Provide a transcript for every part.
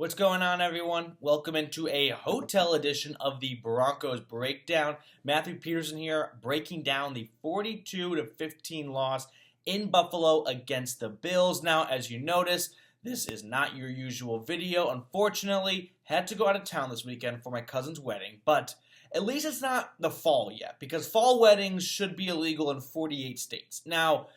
What's going on, everyone? Welcome into a hotel edition of the Broncos Breakdown. Matthew Peterson here, breaking down the 42-15 loss in Buffalo against the Bills. Now, as you notice, this is not your usual video. Unfortunately, had to go out of town this weekend for my cousin's wedding, but at least it's not the fall yet, because fall weddings should be illegal in 48 states. Now,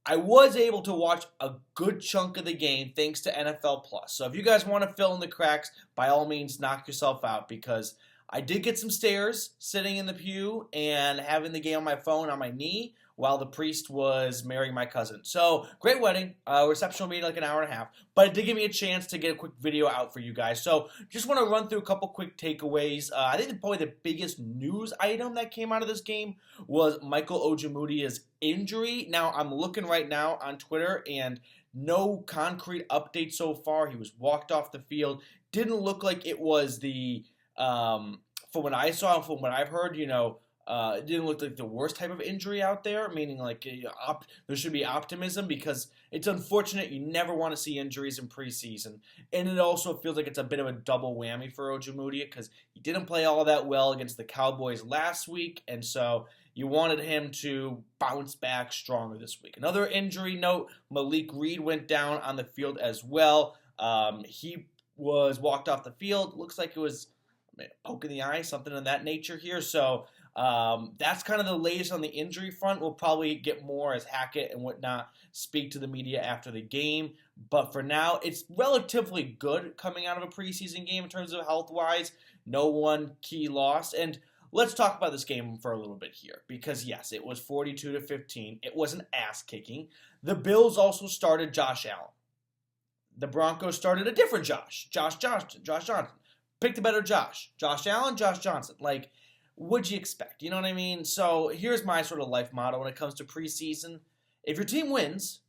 I was able to watch a good chunk of the game thanks to NFL Plus. So if you guys want to fill in the cracks, by all means, knock yourself out, because I did get some stares sitting in the pew and having the game on my phone on my knee while the priest was marrying my cousin. So, great wedding. Reception will be like an hour and a half. But it did give me a chance to get a quick video out for you guys. So, just want to run through a couple quick takeaways. I think probably the biggest news item that came out of this game was Michael Ojemudia's injury. Now, I'm looking right now on Twitter, and no concrete update so far. He was walked off the field. Didn't look like it was the, from what I saw, from what I've heard, it didn't look like the worst type of injury out there, meaning like there should be optimism, because it's unfortunate. You never want to see injuries in preseason. And it also feels like it's a bit of a double whammy for Ojemudia, because he didn't play all that well against the Cowboys last week, and so you wanted him to bounce back stronger this week. Another injury note, Malik Reed went down on the field as well. He was walked off the field. Looks like it was a poke in the eye, something of that nature here. So that's kind of the latest on the injury front. We'll probably get more as Hackett and whatnot speak to the media after the game. But for now, it's relatively good coming out of a preseason game in terms of health-wise. No one key loss. And let's talk about this game for a little bit here, because yes, it was 42-15. It was an ass-kicking. The Bills also started Josh Allen. The Broncos started a different Josh Johnson. Picked a better Josh. Josh Allen, Josh Johnson. Like, what'd you expect? You know what I mean? So here's my sort of life motto when it comes to preseason. If your team wins,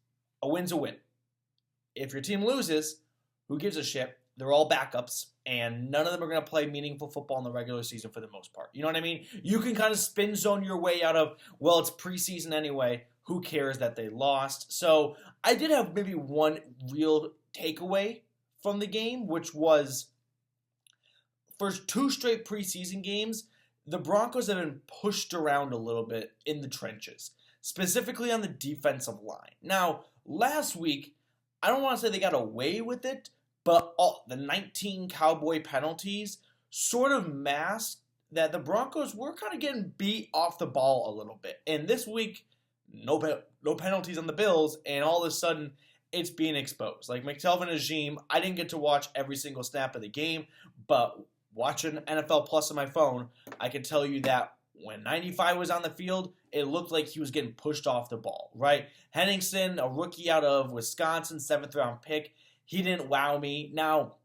a win's a win. If your team loses, who gives a shit? They're all backups, and none of them are going to play meaningful football in the regular season for the most part. You know what I mean? You can kind of spin zone your way out of, well, it's preseason anyway. Who cares that they lost? So I did have maybe one real takeaway from the game, which was for two straight preseason games, the Broncos have been pushed around a little bit in the trenches, specifically on the defensive line. Now, last week, I don't want to say they got away with it, but the 19 Cowboy penalties sort of masked that the Broncos were kind of getting beat off the ball a little bit. And this week, no penalties on the Bills, and all of a sudden, it's being exposed. Like McTelvin Ajim, I didn't get to watch every single snap of the game, but watching NFL Plus on my phone, I can tell you that when 95 was on the field, it looked like he was getting pushed off the ball, right? Henningsen, a rookie out of Wisconsin, 7th-round pick, he didn't wow me. Now,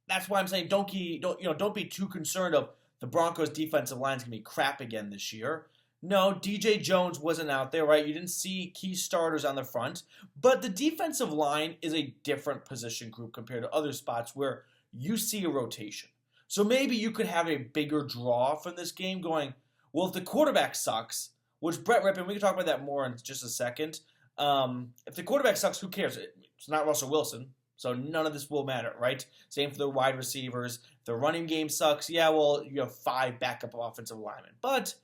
that's why I'm saying don't be too concerned of the Broncos' defensive line's going to be crap again this year. No, DJ Jones wasn't out there, right? You didn't see key starters on the front, but the defensive line is a different position group compared to other spots where you see a rotation. So maybe you could have a bigger draw from this game going, well, if the quarterback sucks, which Brett Rypien, we can talk about that more in just a second. If the quarterback sucks, who cares? It's not Russell Wilson, so none of this will matter, right? Same for the wide receivers. If the running game sucks, yeah, well, you have 5 backup offensive linemen. But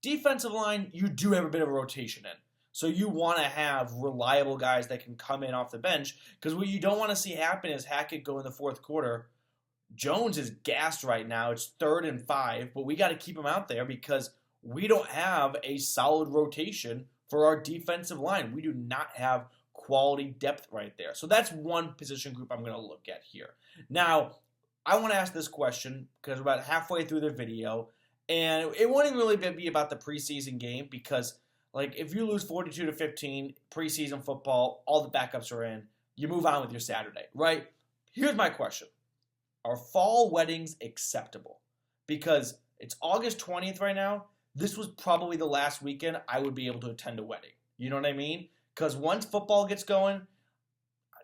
defensive line, you do have a bit of a rotation in. So you want to have reliable guys that can come in off the bench, because what you don't want to see happen is Hackett go in the fourth quarter. Jones is gassed right now. It's 3rd and 5, but we got to keep him out there because we don't have a solid rotation for our defensive line. We do not have quality depth right there. So that's one position group I'm going to look at here. Now, I want to ask this question because we're about halfway through the video, and it won't even really be about the preseason game, because like if you lose 42-15 preseason football, all the backups are in, you move on with your Saturday, right? Here's my question. Are fall weddings acceptable? Because it's August 20th right now. This was probably the last weekend I would be able to attend a wedding. You know what I mean? Because once football gets going,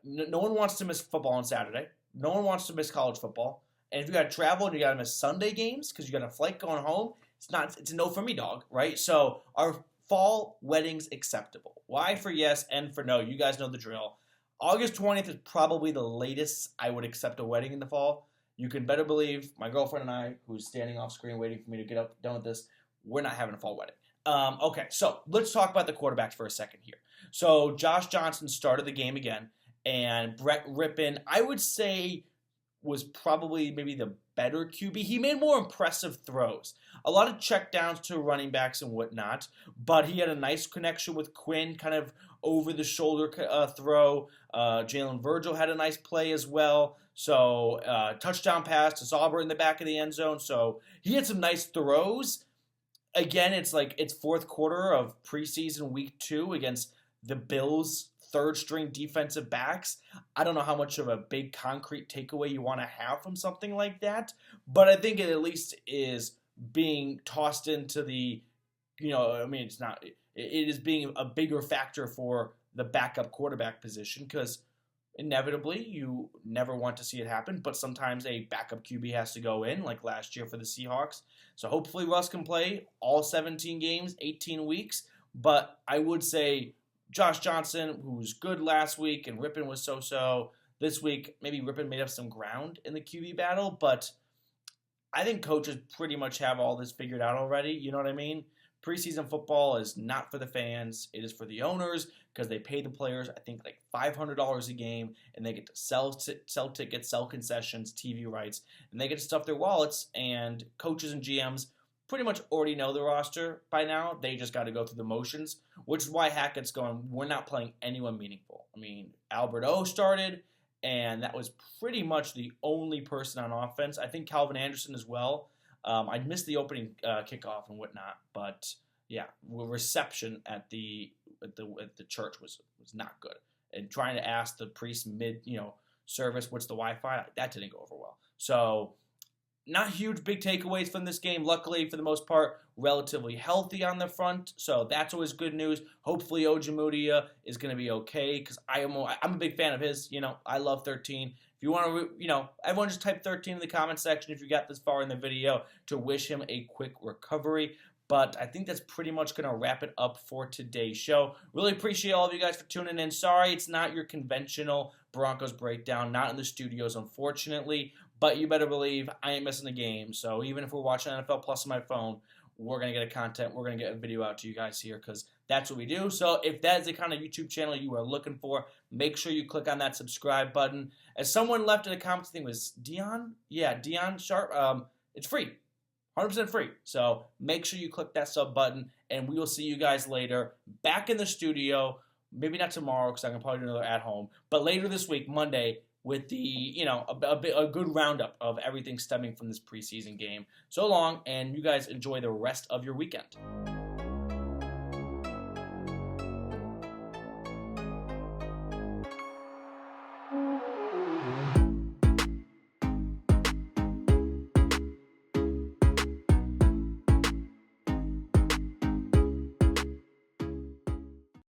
no one wants to miss football on Saturday. No one wants to miss college football. And if you got to travel and you got to miss Sunday games because you got a flight going home, it's a no for me, dog, right? So are fall weddings acceptable? Y for yes, N for no. You guys know the drill. August 20th is probably the latest I would accept a wedding in the fall. You can better believe my girlfriend and I, who's standing off screen waiting for me to get up done with this, we're not having a fall wedding. Okay, so let's talk about the quarterbacks for a second here. So Josh Johnson started the game again, and Brett Rypien, I would say, was probably maybe the better QB. He made more impressive throws. A lot of checkdowns to running backs and whatnot, but he had a nice connection with Quinn, kind of over-the-shoulder throw. Jalen Virgil had a nice play as well. So touchdown pass to Sauber in the back of the end zone. So he had some nice throws. Again, it's fourth quarter of preseason week 2 against the Bills' third-string defensive backs. I don't know how much of a big concrete takeaway you want to have from something like that, but I think it at least is being tossed into the, it's not. It is being a bigger factor for the backup quarterback position because inevitably you never want to see it happen, but sometimes a backup QB has to go in, like last year for the Seahawks. So hopefully Russ can play all 17 games, 18 weeks, but I would say Josh Johnson, who was good last week, and Rypien was so-so. This week, maybe Rypien made up some ground in the QB battle, but I think coaches pretty much have all this figured out already. You know what I mean? Preseason football is not for the fans. It is for the owners because they pay the players, I think, like $500 a game, and they get to sell tickets, sell concessions, TV rights, and they get to stuff their wallets, and coaches and GMs pretty much already know the roster by now. They just got to go through the motions, which is why Hackett's going, we're not playing anyone meaningful. I mean, Albert O started, and that was pretty much the only person on offense. I think Calvin Anderson as well. I missed the opening kickoff and whatnot, but yeah, reception at the church was not good. And trying to ask the priest mid service, what's the Wi-Fi? That didn't go over well. So not huge big takeaways from this game. Luckily, for the most part, relatively healthy on the front. So that's always good news. Hopefully, Ojemudia is going to be okay because I'm a big fan of his. I love 13. If you want to, everyone just type 13 in the comment section if you got this far in the video to wish him a quick recovery. But I think that's pretty much going to wrap it up for today's show. Really appreciate all of you guys for tuning in. Sorry it's not your conventional Broncos breakdown, not in the studios, unfortunately. But you better believe I ain't missing the game. So even if we're watching NFL Plus on my phone, we're going to get we're going to get a video out to you guys here because that's what we do. So if that is the kind of YouTube channel you are looking for, make sure you click on that subscribe button. As someone left in the comments, I think it was Dion? Yeah, Dion Sharp. It's free. 100% free. So make sure you click that sub button, and we will see you guys later. Back in the studio, maybe not tomorrow because I can probably do another at home, but later this week, Monday, with the, a good roundup of everything stemming from this preseason game. So long, and you guys enjoy the rest of your weekend.